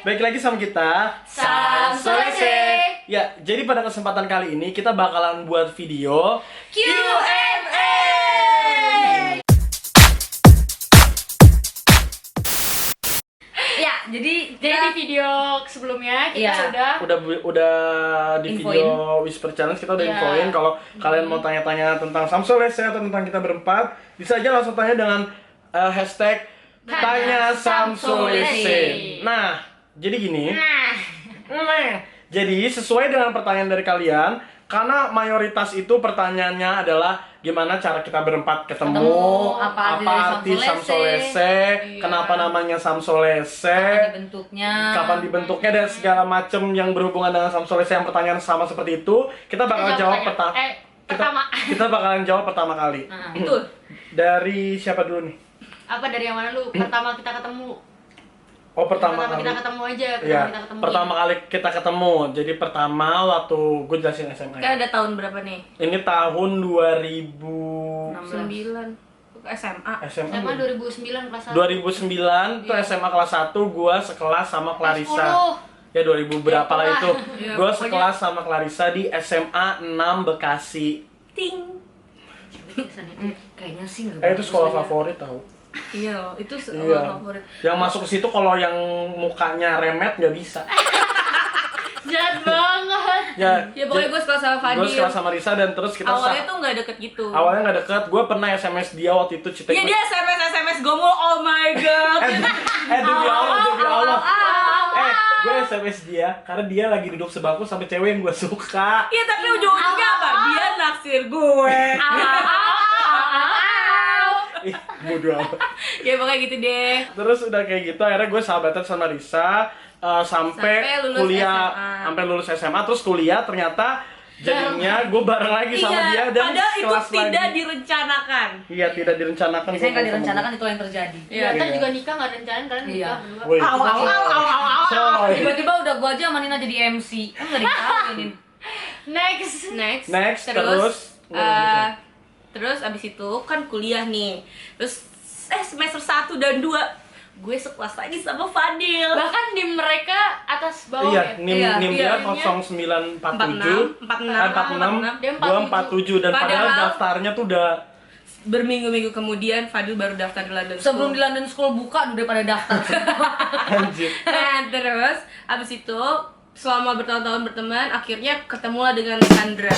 Baik lagi sama kita Samsolese. Ya, jadi pada kesempatan kali ini kita bakalan buat video Q&A. Ya, jadi Jadi di video sebelumnya kita Iya. udah di Infoin. video Whisper Challenge kita udah Iya. infoin kalau kalian mau tanya-tanya tentang Samsolese atau tentang kita berempat, bisa aja langsung tanya dengan hashtag Tanya Samsolese. Nah, jadi gini. Jadi sesuai dengan pertanyaan dari kalian, karena mayoritas itu pertanyaannya adalah gimana cara kita berempat ketemu, apa arti arti Samsolese, Iya. kenapa namanya Samsolese, bentuknya. kapan dibentuknya dan segala macam yang berhubungan dengan Samsolese yang pertanyaan sama seperti itu, kita bakal jawab pertama. kita bakalan jawab pertama kali. Nah, betul. Dari siapa dulu nih? Apa dari yang mana lu? Pertama kita ketemu. Oh, pertama kali. kita ketemu aja. Iya, Kita ketemu. pertama kali kita ketemu. Jadi pertama waktu gue jelasin SMA. Kan ada tahun berapa nih? Ini tahun 2000 9 SMA. SMA. SMA 2009 kelas 1. 2009 tuh SMA kelas 1 gua sekelas sama Clarissa. 10. Ya 2000 berapa lah itu. Iya, Gua pokoknya- sekelas sama Clarissa di SMA 6 Bekasi. Ting. Kayaknya sih enggak. Itu sekolah favorit tau. Iya, itu Iya. sekolah favorit. Yang masuk ke situ kalau yang mukanya remet nggak bisa. Jahat banget. Ya, Ya pokoknya gue sekolah sama Fadil. Gue sekelas sama Risa dan terus kita Awalnya tuh nggak deket gitu. awalnya nggak deket. Gue pernah SMS dia waktu itu Iya dia SMS gomol, oh my god. demi Allah. Ah. Gue SMS dia karena dia lagi duduk sebangku sama cewek yang gue suka. Iya tapi ujung-ujungnya apa? Dia naksir gue. Ih, bodo amat. Ya pokoknya gitu deh. Terus udah kayak gitu akhirnya gue sahabatan sama Risa sampai Sampai lulus kuliah, SMA. sampai lulus SMA terus kuliah ternyata jadinya gue bareng lagi sama dia dan padahal itu kelas tidak lagi. direncanakan. Iya, tidak direncanakan. Biasanya nggak Gua sama direncanakan itu yang terjadi. Iya. Kita Iya. juga nikah nggak ada rencana kalian Iya. nikah berdua. dia. Woi, Coy. Tiba-tiba udah gua aja sama Nina jadi MC. Kan nggak dikawinin. Next. Terus Terus abis itu kan kuliah nih. Terus semester 1 dan 2 gue sekelas lagi sama Fadil. Bahkan di mereka atas bawah iya, ya. nim dia iya. 0947 46 Dia 247 dan padahal Padahal- daftarnya tuh udah berminggu-minggu kemudian Fadil baru daftar di London Sebelum di School. London School buka udah pada daftar. anjir. Nah terus abis itu selama bertahun-tahun berteman akhirnya ketemulah dengan Sandra.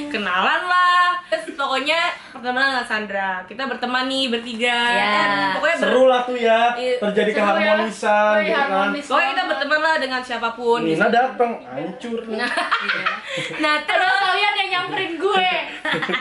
Kenalan lah. Terus pokoknya pertemanan dengan Sandra. Kita berteman nih bertiga. Ya. Pokoknya Seru lah tuh ya, Iya, terjadi seru ya. keharmonisan Woi, gitu kan. harmonis pokoknya kita banget. berteman lah dengan siapapun. Nina datang, hancur. Nah Terus terus kalian yang nyamperin gue.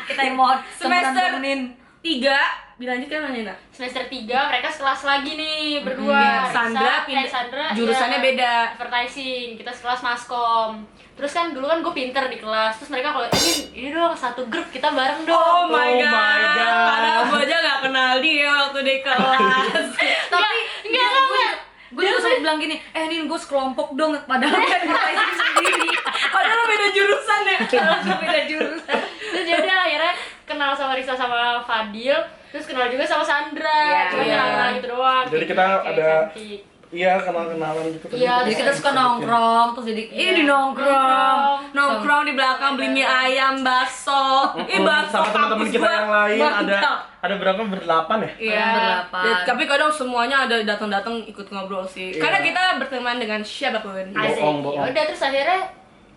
Kita yang mau semester temenin. 3 dilanjutkan mana Nina? Semester 3 mereka sekelas lagi nih berdua. Sandra Risa, pindah Sandra jurusannya ya, beda. advertising, kita sekelas maskom. Terus kan dulu kan gue pinter di kelas. Terus mereka kalau ini dong satu grup kita bareng dong. Oh my Oh my god. God. Padahal gue aja gak kenal dia waktu di kelas. Tapi enggak. gue juga sempet bilang gini, Nin gue sekelompok dong. Padahal kan gue ini sendiri. Padahal lo beda jurusan ya. Padahal beda jurusan. Terus ya udah akhirnya kenal sama Risa sama Fadil. Terus kenal juga sama Sandra. Iya. Cuma Iya. kenal gitu doang. Jadi kita Kayak ada- cantik. Iya, kenal-kenalan gitu kan. Iya, Jadi kita suka nongkrong terus jadi Ini nongkrong. Nongkrong di belakang beli mie ayam, bakso. Bakso sama teman-teman kampus kita gua yang lain mantap. ada berapa? Berdelapan ya? Iya. Berdelapan. Tapi kadang semuanya ada datang-datang ikut ngobrol sih. Iya. Karena kita berteman dengan siapapun. Asik. Bohong. Ya udah terus akhirnya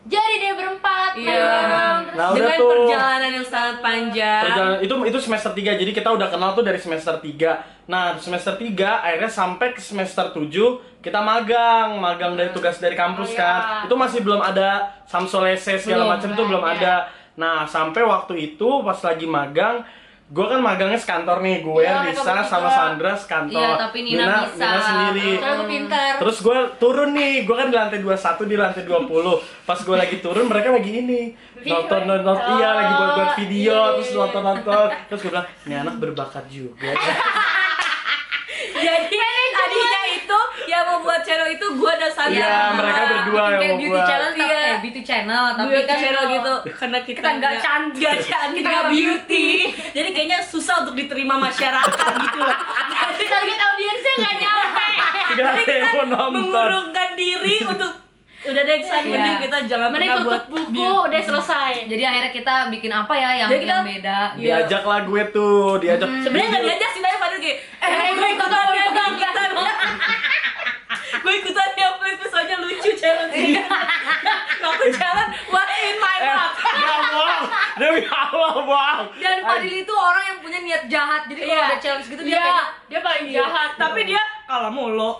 jadi deh berempat. Iya. bareng. Terus Nah, udah Dengan tuh. perjalanan yang sangat panjang. Perjalanan itu semester 3. Jadi kita udah kenal tuh dari semester 3. Nah, semester 3 akhirnya sampai ke semester 7 kita magang dari tugas dari kampus Oh, iya. kan. Itu masih belum ada Samsolese segala macam tuh belum ada. Nah, sampai waktu itu pas lagi magang, gue kan magangnya sekantor nih, gue, Iya, Risa mereka sama bertiga. Sandra sekantor. Iya, tapi Nina bisa. sendiri. soalnya gue pinter. Terus gue turun nih, gue kan di lantai 21, di lantai 20. Pas gue lagi turun, mereka lagi ini nonton, iya lagi buat video, Iya, terus iya. nonton. Terus gue bilang, ini anak berbakat juga. Jadi tadinya itu yang membuat channel itu gue dan Sandra. Iya, mereka berdua yang kayak mau beauty buat. channel, Iya. beauty channel, tapi Beauty kan channel gitu karena kita kita nggak cantik. nggak cantik, Kita nggak nggak beauty. Jadi kayaknya susah untuk diterima masyarakat gitu loh. Target audiensnya nggak nyampe. Nggak Jadi ada yang kita mau nonton. mengurungkan diri untuk udah deh kesan Iya. mending kita jangan Mending pernah buat tutup buku udah selesai. Jadi akhirnya kita bikin apa ya yang Jadi kita- beda. Diajak lah gue tuh, diajak. Sebenarnya nggak diajak sih, tapi Fadil kayak gue ikutan ya, gue ikutan. Gue ikutan ya, please, soalnya lucu challenge-nya. Aku jalan, what in my mouth. Ya bohong, demi Allah bohong. Dan Fadil itu orang yang punya niat jahat. Jadi kalau Iya. ada challenge gitu dia Iya, kayak dia paling jahat. Tapi dia kalah mulu.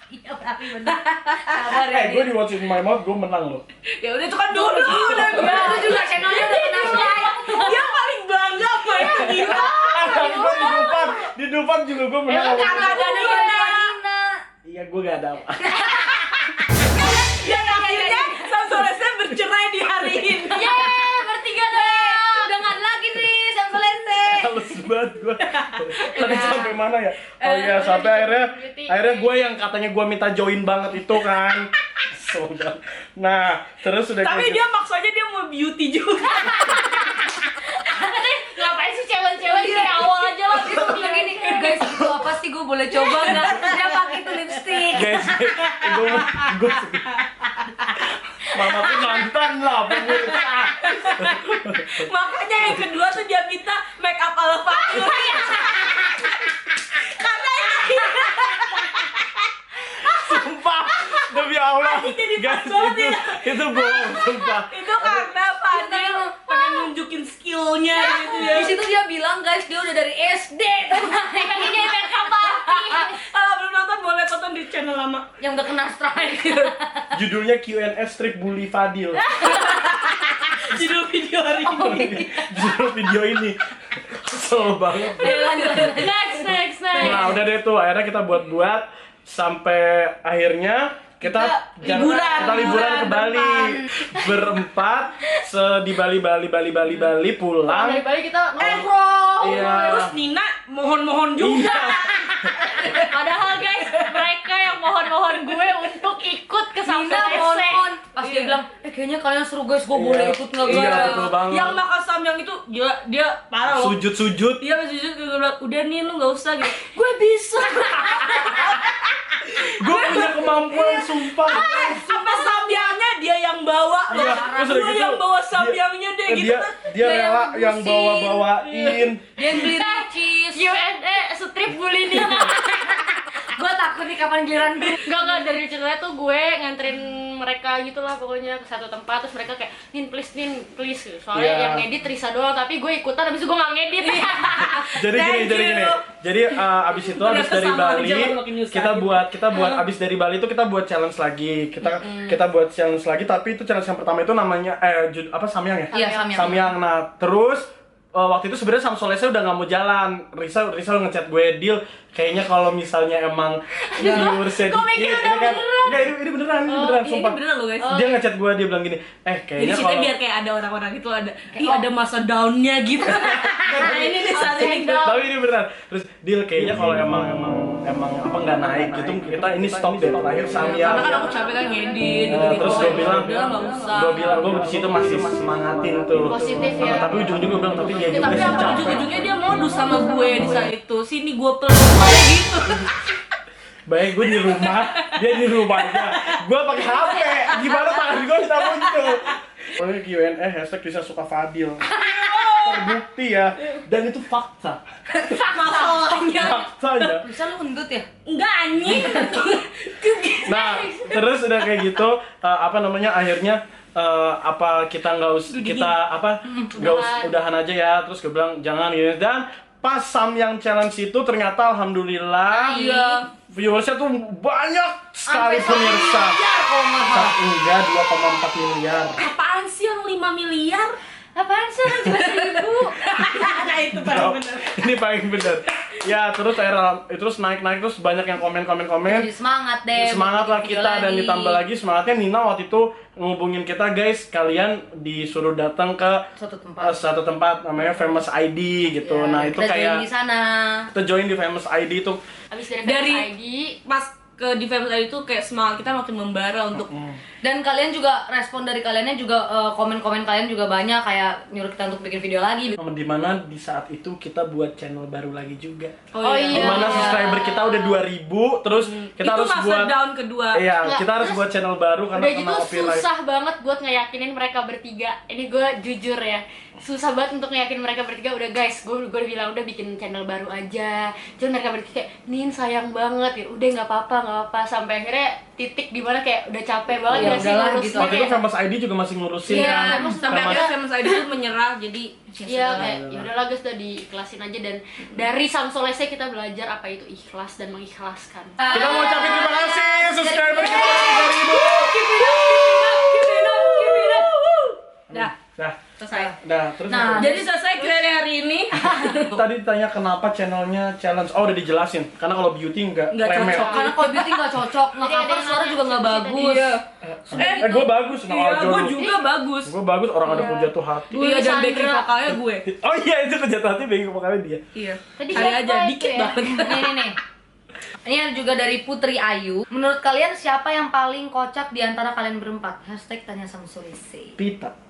iya tapi benar. Sabar ya. Gue di What's in My Mouth gue menang loh. Ya udah itu kan dulu udah gue. Ya, itu juga channelnya udah pernah slide. Dia paling bangga apa ya gila. Gue di Dufan juga gue menang. Emang sama kakak dia. ada Iya, Nina. Nina. Iya gue gak ada apa. Dan akhirnya Samsolesnya bercerai di hari ini. Yeay, bertiga dong. Udah nggak ada lagi nih Samsul Lese. Halus banget gue. Tadi sampai mana ya? Oh iya, sampai akhirnya gue yang katanya gue minta join banget itu kan. Sudah. Nah, terus udah Tapi kayak dia maksudnya dia mau beauty juga. Ngapain sih cewek-cewek dari awal aja lah. Dia tuh bilang gini, guys itu apa sih gue boleh coba nggak? Dia pakai itu lipstick. guys, gue Mama tuh nonton lah pemirsa. Makanya yang kedua tuh dia minta make up ala Fadil. Karena Sumpah, demi Allah. jadi Guys, pas banget itu bohong, sumpah. itu karena Fadil pengen nunjukin skillnya gitu ya. Di situ dia bilang guys dia udah dari SD tuh Pengen jadi makeup artist. Kalau belum nonton boleh tonton di channel lama. yang udah kena strike. Judulnya Q&A strip bully Fadil. Judul video hari ini. Judul video ini. Kesel banget. Next. Nah, udah deh tuh, akhirnya kita buat sampai akhirnya kita liburan ke Bali berempat di Bali pulang. Dari Bali kita nongkrong. Iya. Terus Nina mohon juga. Padahal guys, mereka yang mohon-mohon gue untuk ikut ke Samsul Nina Lese. mohon. Pas dia bilang, kayaknya kalian seru guys, gue boleh ikut nggak guys? Iya, betul banget. Yang makan samyang itu dia parah loh. Sujud-sujud. Dia pas sujud gue bilang, udah nih lu nggak usah gitu. Gue bisa. Gue punya kemampuan sumpah. Sampai samyangnya dia yang bawa loh. Iya, terus udah Gue gitu, yang bawa dia- samyangnya deh gitu. Dia rela yang bawa-bawain. Dia yang beli ricis. Q&A strip bully Nina. Gue takut nih kapan giliran gue. Enggak dari ceritanya tuh gue nganterin mereka gitu lah pokoknya ke satu tempat terus mereka kayak Nin please soalnya Iya. yang ngedit Risa doang tapi gue ikutan habis itu gue nggak ngedit. Jadi Thank gini. you. Jadi abis itu abis dari sama Bali aja lo makin nyusahin. kita buat abis dari Bali itu kita buat challenge lagi. Kita buat challenge lagi tapi itu challenge yang pertama itu namanya samyang ya? Iya, samyang. Samyang. Nah, terus waktu itu sebenarnya Samsul Lese udah nggak mau jalan. Risa ngechat gue, Deal, kayaknya kalau misalnya emang viewersnya Gue mikir udah beneran. Enggak, ini beneran, sumpah. Ini beneran loh guys. Dia ngechat gue, dia bilang gini, Jadi kayaknya kita kalau biar kayak ada orang-orang itu ada masa down-nya gitu. Nah ini nih saat ini. tapi ini beneran. Terus Deal, kayaknya kalau emang apa nggak naik gitu, kita ini stop deh terakhir Samyang. Karena kan aku capek kan ngedit gitu. Terus gue bilang, nggak usah. gue di situ masih semangatin tuh. Positif ya. Tapi ujung-ujungnya gue bilang, tapi dia juga Tapi sih apa capek. ujung-ujungnya dia modus sama gue di saat itu. Sini gue peluk kayak gitu. Baik, gue di rumah, dia di rumahnya. Gue pakai HP, gimana tangan gue bisa muncul? Pokoknya Q&A hashtag bisa suka Fadil. Terbukti ya, dan itu fakta. Masalahnya Faktanya. Bisa lu gendut ya? enggak anjing. Nah, terus udah kayak gitu, akhirnya apa kita nggak udahan aja ya. Terus gue bilang jangan gitu. Dan pas Samyang challenge itu ternyata alhamdulillah viewersnya tuh banyak sekali pemirsa. Enggak 2,4 miliar. Apaan sih yang 5 miliar? Apaan sih orang 17.000? Nah itu paling bener. Ini paling bener. Ya terus terus naik terus banyak yang komen. Jadi semangat deh. Semangat lah buat kita video dan lagi. ditambah lagi semangatnya Nina waktu itu ngubungin kita, guys, kalian disuruh datang ke satu tempat namanya Famous ID gitu. Ya, Nah itu kita join kayak di sana. kita join di Famous ID itu. Habis dari Dari- ID Pas ke di Famous ID itu kayak semangat kita makin membara untuk Dan kalian juga respon dari kaliannya juga komen-komen kalian juga banyak kayak nyuruh kita untuk bikin video lagi. Dimana di saat itu kita buat channel baru lagi juga. Oh iya. Dimana subscriber kita udah 2000, terus kita Itu harus masa buat down kedua. iya, Nggak, kita harus terus buat channel baru karena Udah kena gitu copyright. susah banget buat ngeyakinin mereka bertiga. Ini gue jujur ya, susah banget untuk ngeyakinin mereka bertiga. Udah guys, gue bilang udah bikin channel baru aja. Cuman mereka bertiga kayak, Nin sayang banget ya. Udah nggak apa-apa. Sampai akhirnya titik dimana kayak udah capek banget Ya gak sih udahlah, ngurusnya gitu. Waktu itu kayak, Famous ID juga masih ngurusin Iya, kan. emang Sampai Famous- akhirnya Famous ID itu menyerah, jadi Iya kayak ya udahlah guys, udah diikhlasin aja. Dan dari Samsolese kita belajar apa itu ikhlas dan mengikhlaskan. Kita mau ucapin terima kasih subscriber kita 3000. Dah, Nah, selesai. terus Nah, Jadi selesai Q&A hari ini. tadi ditanya kenapa channelnya challenge. Oh, udah dijelasin. Karena kalau beauty Nggak lemet. cocok. Karena kalau beauty nggak cocok, Jadi ada nge-cover yang suara nanya, juga nggak cerita bagus. Iya. Gue bagus, nah Iya, aja gue lu. juga bagus. Gue bagus, orang ada jatuh hati. Iya, dan Sandra. backing vokalnya gue. Oh iya, itu kejatuh hati bagi vokalnya dia. Iya. Tadi Kali siapa aja itu dikit ya? banget. Nih. Ini ada juga dari Putri Ayu. Menurut kalian siapa yang paling kocak di antara kalian berempat? Hashtag tanya sama Sulisi. Pita.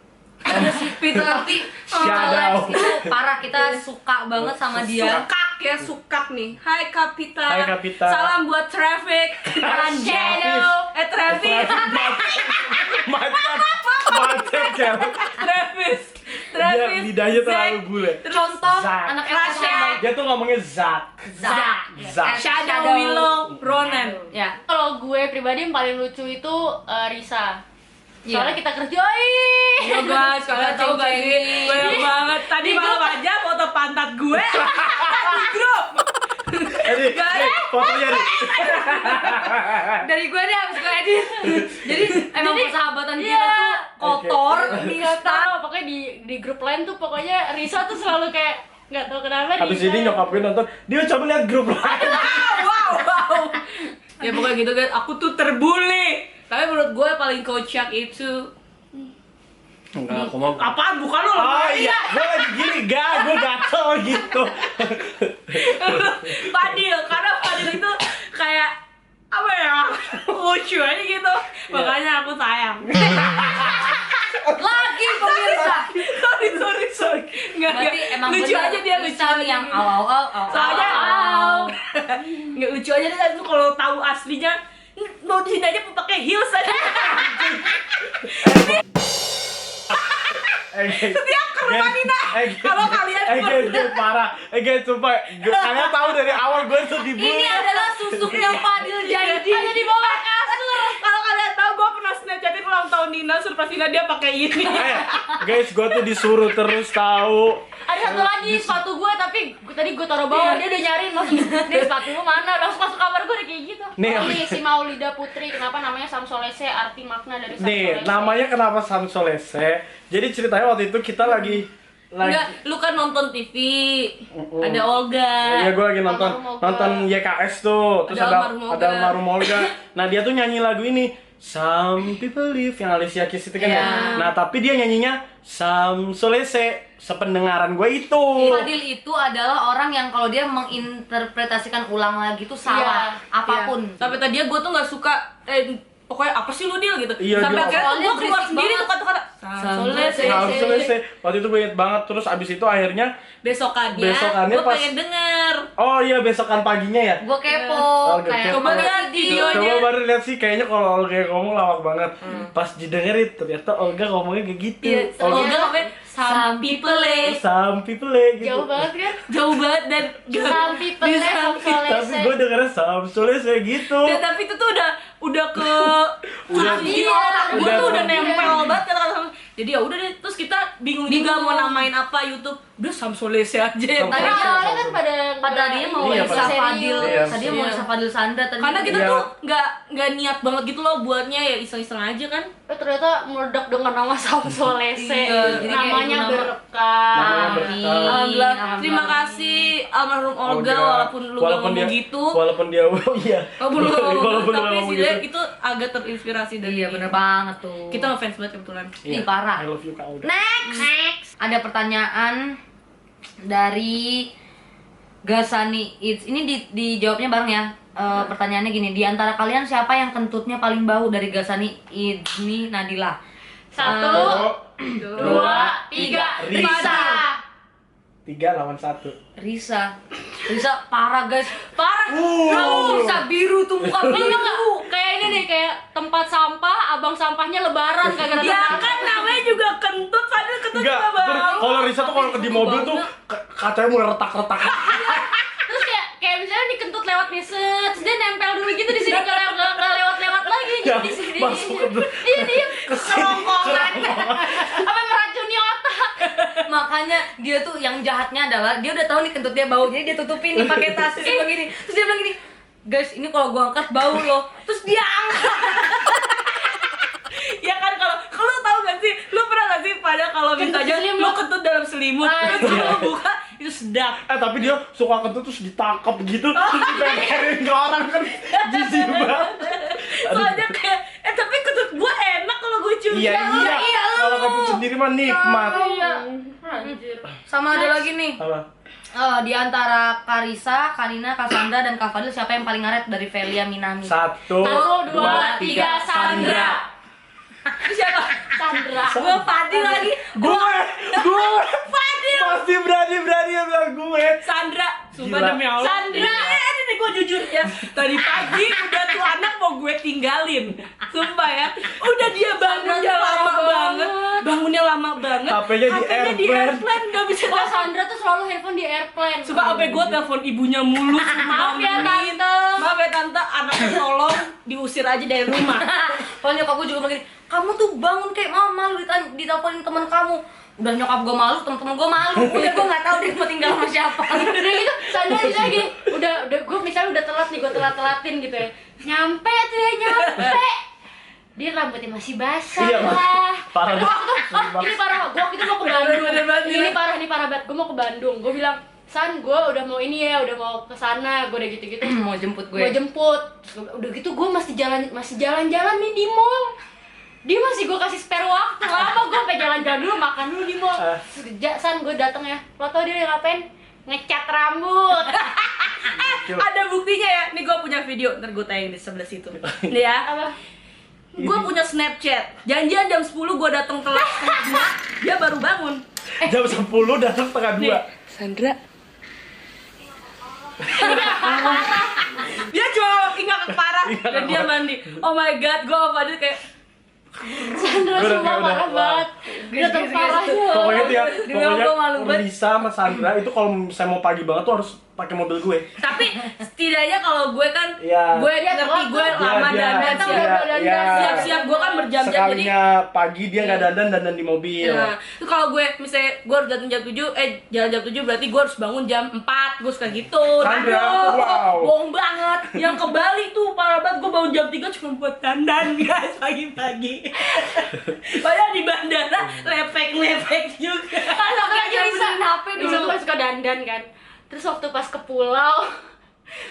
Peter tapi Shadow. itu parah, kita suka banget sama dia. Sukak nih. Hai Kapita. Hai, Kapita. Salam buat Traffic. Shadow. Traffic. Macet cewek. Travis. Dia lidahnya terlalu Zack, bule. Contoh Zack. anak Rasha. yang baik. Dia tuh ngomongnya Zak. Zak. Zak. Shadow Willow Ronan. Ya. Kalau gue pribadi yang paling lucu itu Risa. Iya. Soalnya kita kerja, ih. Yo guys, kalian tahu gak sih? Banyak banget. Tadi malam aja foto pantat gue di grup. Nih, fotonya nih. Dari gue nih habis gue edit. Jadi emang persahabatan kita iya. tuh kotor, Nggak nista. tahu, pokoknya di grup lain tuh pokoknya Risa tuh selalu kayak nggak tahu kenapa Habis ini nyokap gue nonton, dia coba lihat grup lain. Wow. Ya pokoknya gitu guys. Aku tuh terbully. Tapi menurut gue paling kocak itu Enggak, aku mau. apaan? Bukan lo. Oh iya, gue lagi gini, gue gatel gitu. Fadil, karena Fadil itu kayak apa ya, lucu aja gitu, makanya aku sayang. Lagi pemirsa. sorry, nggak, Berarti emang lucu bener, aja dia, lucu Lisa aja yang gitu. awal. Soalnya nggak lucu aja dia tuh kalau tahu aslinya, mau di sini aja pakai heels aja. Setiap ke rumah Nina, kalau kalian guys, parah. Guys, sumpah, kalian tahu dari awal gue tuh dibully. Ini adalah susuknya Fadil jadi. ada di bawah kasur. Kalau kalian tahu, gue pernah snapchatin ulang tahun Nina, surprise Nina dia pakai ini. Guys, gue tuh disuruh terus tahu. Ada satu lagi sepatu gue, tapi tadi gue taruh bawah, dia udah nyariin langsung. Nih sepatu lu mana? Langsung masuk kamar gue udah kayak gitu. Nih. Nih si Maulida Putri, kenapa namanya Samsolese? Arti makna dari Samsolese. Nih, namanya kenapa Samsolese? Jadi ceritanya waktu itu kita lagi Enggak, lu kan nonton TV, ada Olga. Iya, gue lagi nonton Almarhum Olga. YKS tuh, terus Ada ada Almarhum Olga. ada Almarhum Olga. Nah, dia tuh nyanyi lagu ini Some People Live yang Alicia Keys itu kan ya. Iya. Nah, tapi dia nyanyinya Samsolese. Sependengaran gue itu. Fadil itu adalah orang yang kalau dia menginterpretasikan ulang lagi tuh salah apapun. Iya. Sampai tadi gue tuh nggak suka, pokoknya apa sih lu Dil gitu. Iya, Sampai dia akhirnya awalnya gue keluar berisik sendiri banget. tuh kata-kata Samsolese. Samsolese. Waktu itu gue inget banget. Terus abis itu akhirnya Besokannya gue pas- pengen denger. oh iya, besokan paginya ya. Gue kepo, Oh, kayak kepo. Coba lihat videonya. Coba baru lihat sih, kayaknya kalau Olga ngomong lawak banget. Pas didengerin ternyata Olga ngomongnya kayak gitu. Iya, Olga Olga ngomongnya some people Some People gitu. Jauh banget kan? jauh banget dan Some people Bisa. Samsolese. Tapi gue dengernya Samsolese gitu. Dan tapi itu tuh udah ke Udah- hati iya, otak gue udah tuh udah terbiasa. nempel banget kata-kata sama. Jadi ya udah deh, terus kita bingung juga mau namain apa YouTube. Udah Samsolese aja. Samsolese. Tapi awalnya kan pada dia mau Iya, Lisa pada- Fadil, Iya, tadi mau iya. Lisa Fadil Sandra tadi. Karena kita Iya. tuh nggak niat banget gitu loh buatnya, ya iseng-iseng aja kan. ternyata meledak dengan nama Samsolese. Iya, jadi kayak Namanya nama- berkah. Namanya Amin. berkah. Alhamdulillah. Alhamdulillah. Terima kasih almarhum Olga, walaupun lu gak ngomong dia, gitu. Walaupun dia oh iya. Walaupun lu gak ngomong Walaupun gitu, lu tapi ngomong sih gitu. itu agak terinspirasi dari Iya bener banget tuh. Kita ngefans banget kebetulan. Iya. Ih, parah. I love you Kak Olga. Next. Ada pertanyaan dari Gasani It's. Ini dijawabnya bareng ya. Pertanyaannya gini, di antara kalian siapa yang kentutnya paling bau dari Gasani It's? Ini Nadila. 1, 2, 3. Risa. Risa. 3 lawan 1. Risa. Risa parah guys, parah. Uh. Kamu bisa biru tuh muka Lu tau biru. nggak? Kayak ini nih, kayak tempat sampah, abang sampahnya lebaran kagak ada Ya tempat. kan namanya juga kentut, Fadil kentut Enggak, juga bau. kalau Risa tuh kalau di mobil tuh kacanya mulai retak-retak. Terus kayak misalnya dikentut lewat nih, set, terus dia nempel dulu gitu di sini, nggak lewat-lewat lagi, Ya, jadi di sini. masuk ke Iya dia Kerongkongan. apa meracuni otak. Makanya dia tuh yang jahatnya adalah dia udah tahu nih kentut dia bau, jadi dia tutupin nih pakai tas terus dia bilang gini. Terus dia bilang gini, guys ini kalau gua angkat bau loh. Terus dia angkat. Ya kan kalau lu tahu gak sih, lu pernah gak sih pada kalau Kentut misalnya selimut. lu kentut dalam selimut, Ah, terus lu buka itu sedap. Tapi dia suka kentut terus ditangkap gitu, terus dipeperin ke orang kan jijik banget. Soalnya kayak tapi kentut gua enak kalau gua cium. Iya, kalau kentut sendiri mah nikmat. Iya. Anjir. Sama ada lagi nih. Apa? Di antara Karisa, Kanina, Cassandra, dan Kak Fadil siapa yang paling ngaret dari Velia Minami? 1, 1, 2, 3, Sandra. Siapa? Sandra. Gua Fadil lagi. Gue Fadil. pasti berani yang bilang gue. Sandra, sumpah Gila. demi Allah. Sandra. Ini nih gue jujur ya. Tadi pagi udah tuh anak mau gue tinggalin. Sumpah ya. Udah dia bangunnya Sandra lama parah banget. banget. Bangunnya lama banget. HP-nya di airplane. airplane gak bisa. Oh, Sandra tuh selalu handphone di airplane. Sumpah apa gue telepon ibunya mulu. Maaf ya, bangunin. Tante. Maaf ya tante, anaknya tolong diusir aja dari rumah. Kalau nyokap gue juga bilang gini, kamu tuh bangun kayak mama lu diteleponin teman kamu. Udah nyokap gue malu, temen-temen gue malu. Udah gue nggak tahu dia mau tinggal sama siapa. Udah gitu, Sandra bisa gini. Udah gue misalnya udah telat nih, gue telat-telatin gitu ya. Nyampe tuh ya, nyampe. Dia rambutnya masih basah Iya, lah. parah Gua waktu itu, ini parah, gue waktu itu mau ke Bandung. Bener banget, Ini parah banget. Gue mau ke Bandung. Gue bilang, San, gue udah mau ini ya, udah mau ke sana. Gue udah gitu-gitu. Mau jemput Gue jemput. Terus udah gitu gue masih jalan-jalan nih di mall. Dia masih gue kasih spare waktu lama, gue sampai jalan-jalan dulu, makan dulu di mall. Sejak San gue dateng ya, lo tau dia ngapain? Ngecat rambut. Ada buktinya ya. Nih gue punya video, ntar gue tayang di sebelah situ. Nih ya. Apa? Gue punya Snapchat. Janjian jam 10 gue datang telat setengah 2, dia baru bangun. Jam 10 datang setengah 2. Nih, Sandra. Dia cuma ingat parah dan dia mandi. Oh my god, gue sama Fadil kayak Sandra Gua udah semua kayak parah banget. Udah terparahnya. Pokoknya tuh ya, gua malu pokoknya Risa sama Sandra itu kalau saya mau pagi banget tuh harus pakai mobil gue. tapi setidaknya kalau gue kan Iya. gue ngerti gue lama dandan siap-siap gue kan berjam-jam jadi sekalinya pagi dia nggak dandan di mobil. nah, itu kalau gue misalnya gue harus datang jam 7 jalan jam 7 berarti gue harus bangun jam 4 gue suka gitu. Sandra, Aduh, wow. bohong banget. Yang ke Bali tuh parah banget, gue bangun jam 3 cuma buat dandan guys pagi-pagi. Padahal di bandara lepek juga. Kan waktu aja bisa HP dulu kan suka dandan kan. Terus waktu pas ke pulau,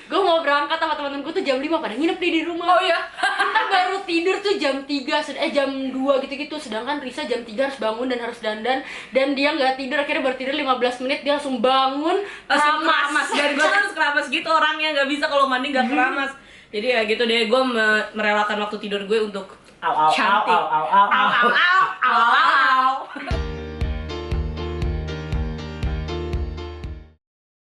gue mau berangkat sama temen-temenku tuh jam 5 pada nginep di rumah. Oh iya. Kita baru tidur tuh jam 3, jam 2 gitu-gitu. Sedangkan Risa jam 3 harus bangun dan harus dandan. Dan dia nggak tidur, akhirnya baru tidur 15 menit, dia langsung bangun, Langsung keramas. Dan gue harus keramas gitu orangnya, nggak bisa kalau mandi nggak keramas. Jadi ya gitu deh, gue merelakan waktu tidur gue untuk Au au au cantik. au au au. Au au au au au.